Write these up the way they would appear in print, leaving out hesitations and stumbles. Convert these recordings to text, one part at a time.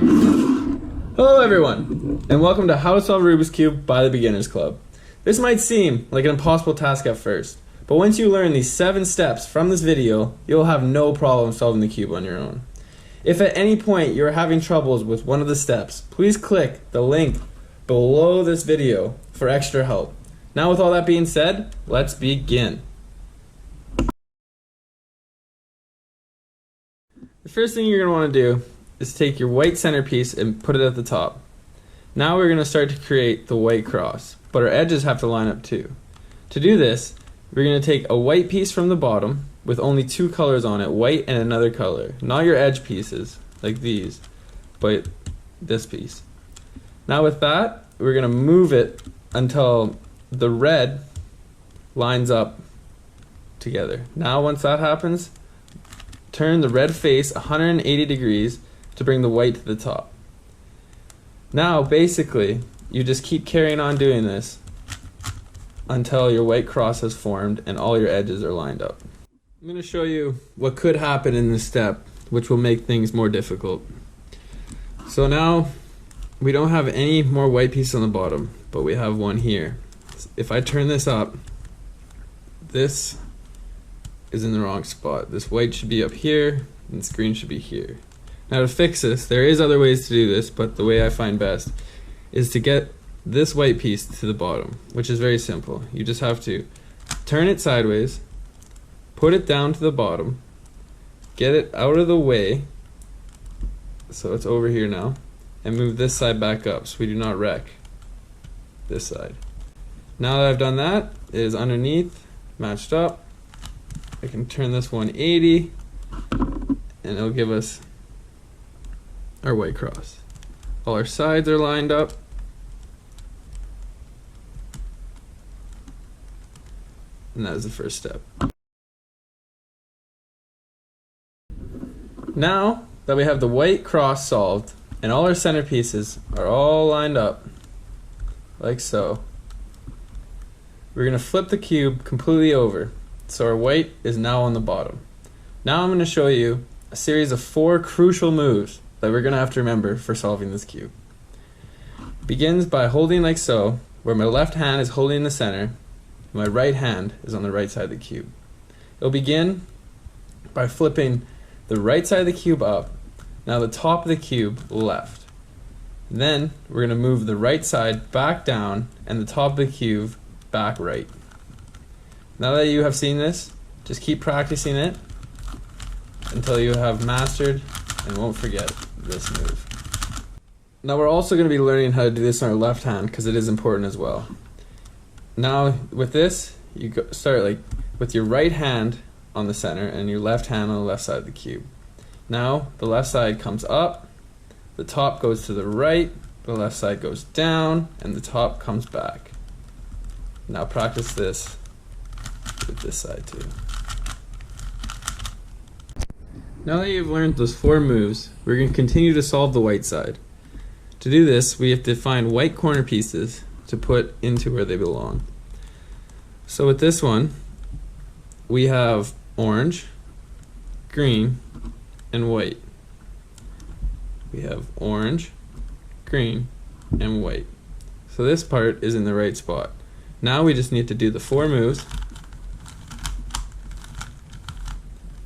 Hello everyone, and welcome to How to Solve Rubik's Cube by the Beginners Club. This might seem like an impossible task at first, but once you learn these 7 steps from this video, you'll have no problem solving the cube on your own. If at any point you're having troubles with one of the steps, please click the link below this video for extra help. Now with all that being said, let's begin. The first thing you're going to want to do is take your white centerpiece and put it at the top. Now we're going to start to create the white cross, but our edges have to line up too. To do this, we're going to take a white piece from the bottom with only 2 colors on it, white and another color. Not your edge pieces, like these, but this piece. Now with that, we're going to move it until the red lines up together. Now once that happens, turn the red face 180 degrees to bring the white to the top. Now basically you just keep carrying on doing this until your white cross has formed and all your edges are lined up. I'm going to show you what could happen in this step, which will make things more difficult. So now we don't have any more white piece on the bottom, but we have one here. If I turn this up, this is in the wrong spot. This white should be up here and this green should be here. Now to fix this, there is other ways to do this, but the way I find best is to get this white piece to the bottom, which is very simple. You just have to turn it sideways, put it down to the bottom, get it out of the way, so it's over here now, and move this side back up so we do not wreck this side. Now that I've done that, it is underneath, matched up. I can turn this 180 and it'll give us our white cross. All our sides are lined up. And that is the first step. Now that we have the white cross solved and all our centerpieces are all lined up like so, we're going to flip the cube completely over so our white is now on the bottom. Now I'm going to show you a series of 4 crucial moves that we're going to have to remember for solving this cube. It begins by holding like so, where my left hand is holding the center, and my right hand is on the right side of the cube. It'll begin by flipping the right side of the cube up, now the top of the cube left. Then we're going to move the right side back down and the top of the cube back right. Now that you have seen this, just keep practicing it until you have mastered and won't forget this move. Now we're also going to be learning how to do this on our left hand because it is important as well. Now with this, you start like with your right hand on the center and your left hand on the left side of the cube. Now the left side comes up, the top goes to the right, the left side goes down, and the top comes back. Now practice this with this side too. Now that you've learned those 4 moves, we're going to continue to solve the white side. To do this, we have to find white corner pieces to put into where they belong. So with this one, we have orange, green, and white. We have orange, green, and white. So this part is in the right spot. Now we just need to do the 4 moves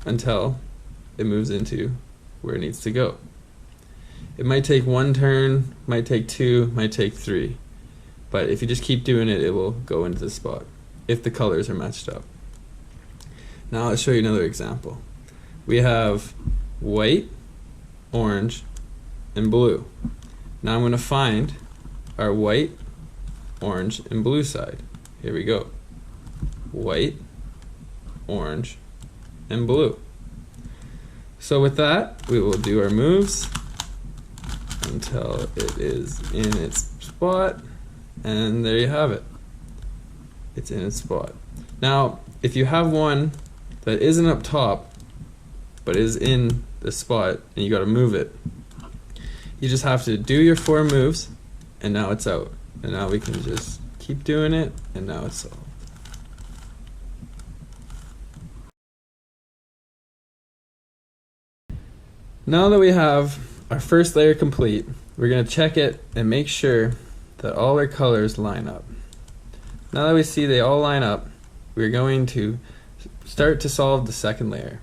until it moves into where it needs to go. It might take 1 turn, might take 2, might take 3, but if you just keep doing it, it will go into the spot if the colors are matched up. Now I'll show you another example. We have white, orange, and blue. Now I'm going to find our white, orange, and blue side. Here we go. White, orange, and blue. So with that, we will do our moves until it is in its spot, and there you have it. It's in its spot. Now, if you have one that isn't up top, but is in the spot, and you gotta move it, you just have to do your 4 moves, and now it's out. And now we can just keep doing it, and now it's solved. Now that we have our first layer complete, we're going to check it and make sure that all our colors line up. Now that we see they all line up, we're going to start to solve the second layer.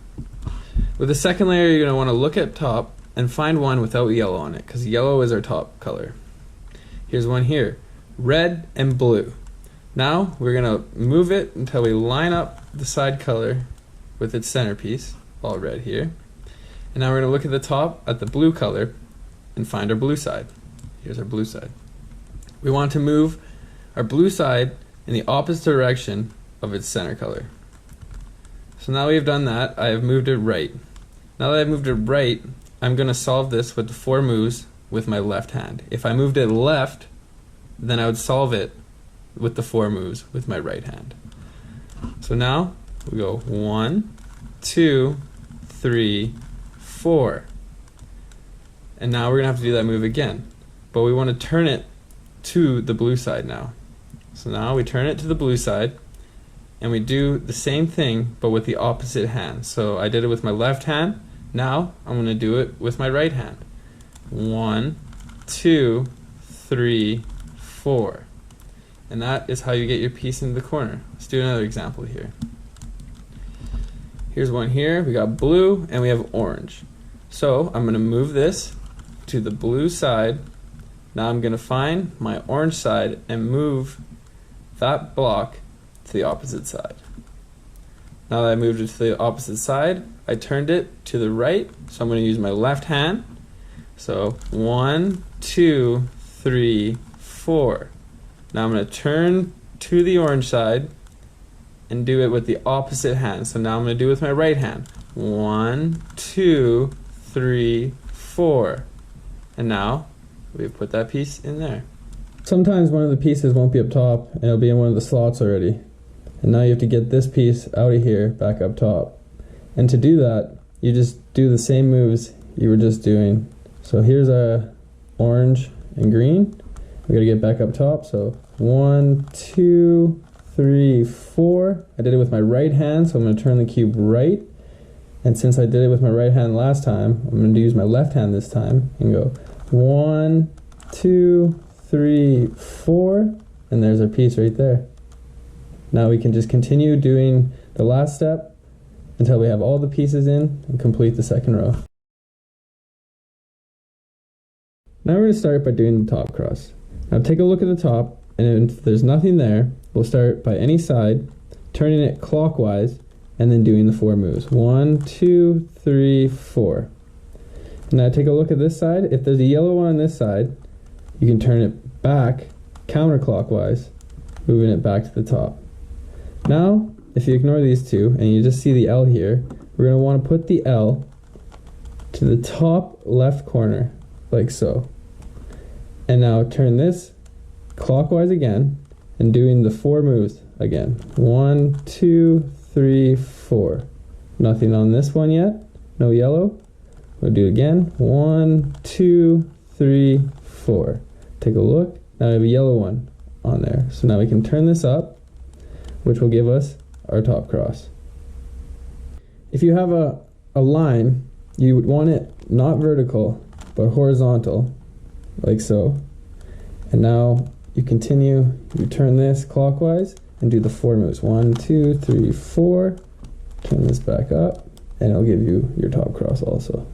With the second layer, you're going to want to look at top and find one without yellow on it, because yellow is our top color. Here's one here, red and blue. Now we're going to move it until we line up the side color with its centerpiece, all red here. And now we're going to look at the top at the blue color and find our blue side. Here's our blue side. We want to move our blue side in the opposite direction of its center color. So now we've done that, I have moved it right. Now that I've moved it right, I'm going to solve this with the 4 moves with my left hand. If I moved it left, then I would solve it with the 4 moves with my right hand. So now we go 1, 2, 3, 4. And now we're going to have to do that move again. But we want to turn it to the blue side now. So now we turn it to the blue side and we do the same thing but with the opposite hand. So I did it with my left hand. Now I'm going to do it with my right hand. 1, 2, 3, 4. And that is how you get your piece into the corner. Let's do another example here. Here's one here. We got blue and we have orange. So I'm going to move this to the blue side. Now I'm going to find my orange side and move that block to the opposite side. Now that I moved it to the opposite side, I turned it to the right, so I'm going to use my left hand. So 1, 2, 3, 4. Now I'm going to turn to the orange side and do it with the opposite hand. So now I'm going to do it with my right hand. 1, 2, 3, 4. And now we put that piece in there. Sometimes one of the pieces won't be up top and it'll be in one of the slots already. And now you have to get this piece out of here back up top. And to do that, you just do the same moves you were just doing. So here's a orange and green. We gotta get back up top. So 1, 2, 3, 4. I did it with my right hand, so I'm gonna turn the cube right. And since I did it with my right hand last time, I'm going to use my left hand this time and go 1, 2, 3, 4, and there's our piece right there. Now we can just continue doing the last step until we have all the pieces in and complete the second row. Now we're going to start by doing the top cross. Now take a look at the top, and if there's nothing there, we'll start by any side, turning it clockwise, and then doing the 4 moves. 1, 2, 3, 4. Now take a look at this side. If there's a yellow one on this side, you can turn it back counterclockwise, moving it back to the top. Now, if you ignore these two and you just see the L here, we're going to want to put the L to the top left corner, like so. And now turn this clockwise again and doing the 4 moves again. 1, 2, 3, 4. Nothing on this one yet. No yellow. We'll do it again. 1, 2, 3, 4. Take a look. Now we have a yellow one on there. So now we can turn this up, which will give us our top cross. If you have a line, you would want it not vertical, but horizontal, like so. And now you continue, you turn this clockwise and do the 4 moves. 1, 2, 3, 4. Turn this back up, and it'll give you your top cross also.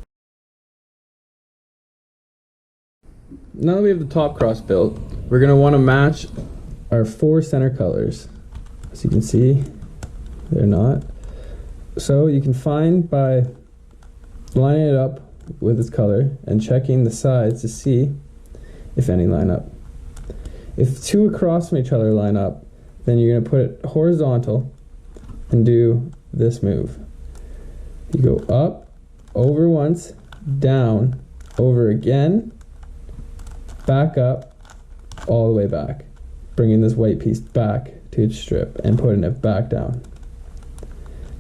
Now that we have the top cross built, we're going to want to match our 4 center colors. As you can see, they're not. So you can find by lining it up with its color and checking the sides to see if any line up. If 2 across from each other line up, then you're going to put it horizontal and do this move. You go up, over once, down, over again, back up, all the way back, bringing this white piece back to its strip and putting it back down.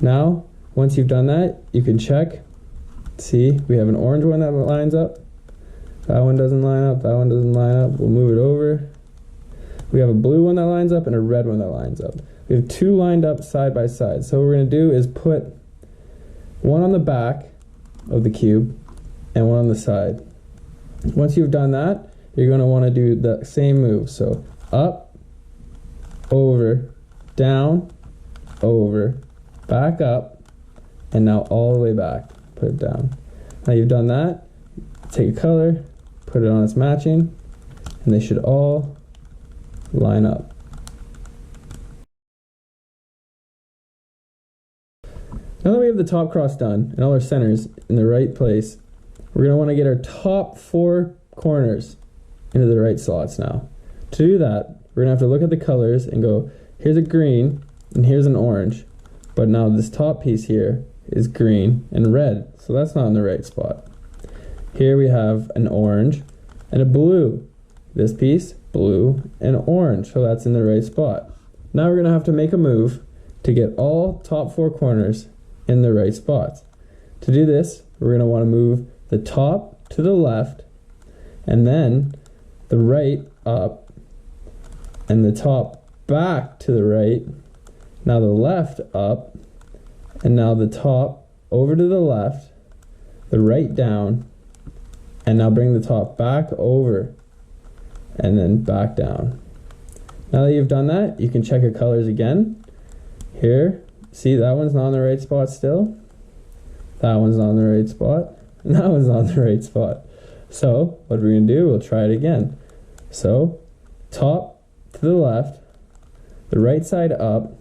Now, once you've done that, you can check. See, we have an orange one that lines up. That one doesn't line up, that one doesn't line up. We'll move it over. We have a blue one that lines up and a red one that lines up. We have 2 lined up side by side. So what we're going to do is put one on the back of the cube and one on the side. Once you've done that, you're going to want to do the same move. So up, over, down, over, back up, and now all the way back. Put it down. Now you've done that, take a color, put it on its matching, and they should all line up. Now that we have the top cross done and all our centers in the right place, we're going to want to get our top 4 corners into the right slots now. To do that, we're going to have to look at the colors and go, here's a green and here's an orange. But now this top piece here is green and red, so that's not in the right spot. Here we have an orange and a blue. This piece, blue and orange, so that's in the right spot. Now we're going to have to make a move to get all top 4 corners in the right spots. To do this, we're going to want to move the top to the left, and then the right up, and the top back to the right, now the left up, and now the top over to the left, the right down, and now bring the top back over, and then back down. Now that you've done that, you can check your colors again. Here, see that one's not in the right spot still, that one's not in the right spot, and that one's not in the right spot. So what we're going to do, we'll try it again. So top to the left, the right side up,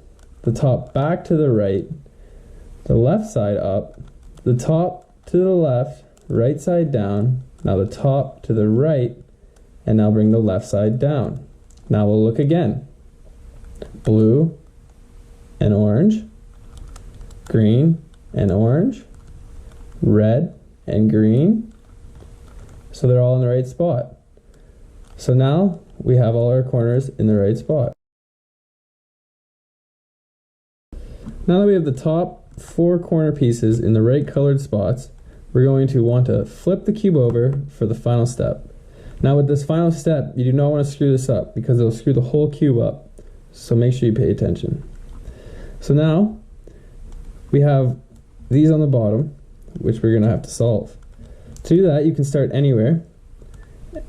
the top back to the right, the left side up, the top to the left, right side down, now the top to the right, and now bring the left side down. Now we'll look again. Blue and orange, green and orange, red and green. So they're all in the right spot. So now we have all our corners in the right spot. Now that we have the top 4 corner pieces in the right colored spots, we're going to want to flip the cube over for the final step. Now with this final step, you do not want to screw this up because it'll screw the whole cube up. So make sure you pay attention. So now we have these on the bottom, which we're going to have to solve. To do that, you can start anywhere,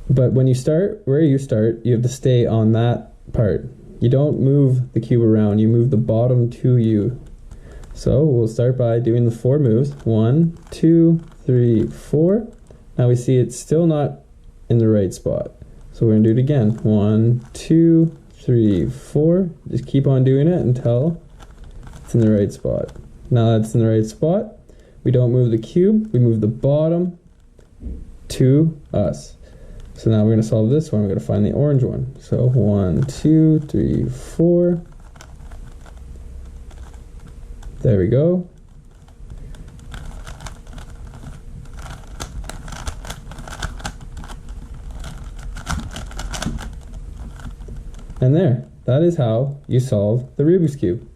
but when you start where you start, you have to stay on that part. You don't move the cube around, you move the bottom to you. So we'll start by doing the 4 moves. 1, 2, 3, 4. Now we see it's still not in the right spot. So we're going to do it again. 1, 2, 3, 4. Just keep on doing it until it's in the right spot. Now that it's in the right spot, we don't move the cube, we move the bottom to us. So now we're going to solve this one. We're going to find the orange one. So 1, 2, 3, 4. There we go. And there, that is how you solve the Rubik's Cube.